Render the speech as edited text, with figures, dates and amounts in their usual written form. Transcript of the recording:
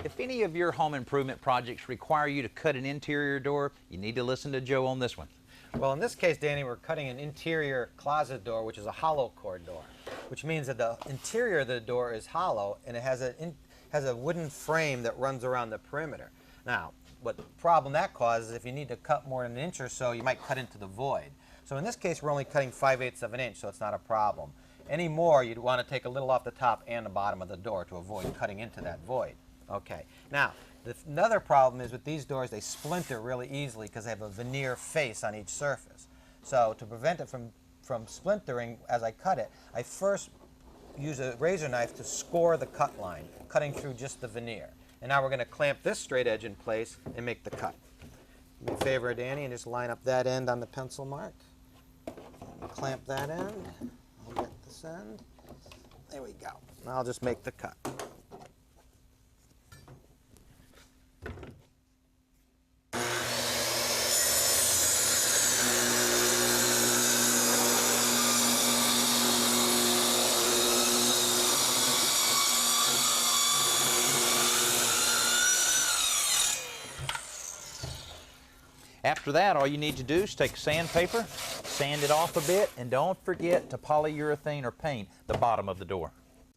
If any of your home improvement projects require you to cut an interior door, you need to listen to Joe on this one. Well, in this case, Danny, we're cutting an interior closet door, which is a hollow core door, which means that the interior of the door is hollow and it has a wooden frame that runs around the perimeter. Now, what problem that causes, if you need to cut more than an inch or so, you might cut into the void. So in this case, we're only cutting 5/8 of an inch, so it's not a problem. Any more, you'd want to take a little off the top and the bottom of the door to avoid cutting into that void. Okay. Now, another problem is with these doors, they splinter really easily because they have a veneer face on each surface. So to prevent it from splintering as I cut it, I first use a razor knife to score the cut line, cutting through just the veneer. And now we're going to clamp this straight edge in place and make the cut. Do me a favor, Danny, and just line up that end on the pencil mark. And clamp that end. I'll get this end. There we go. Now I'll just make the cut. After that, all you need to do is take sandpaper, sand it off a bit, and don't forget to polyurethane or paint the bottom of the door.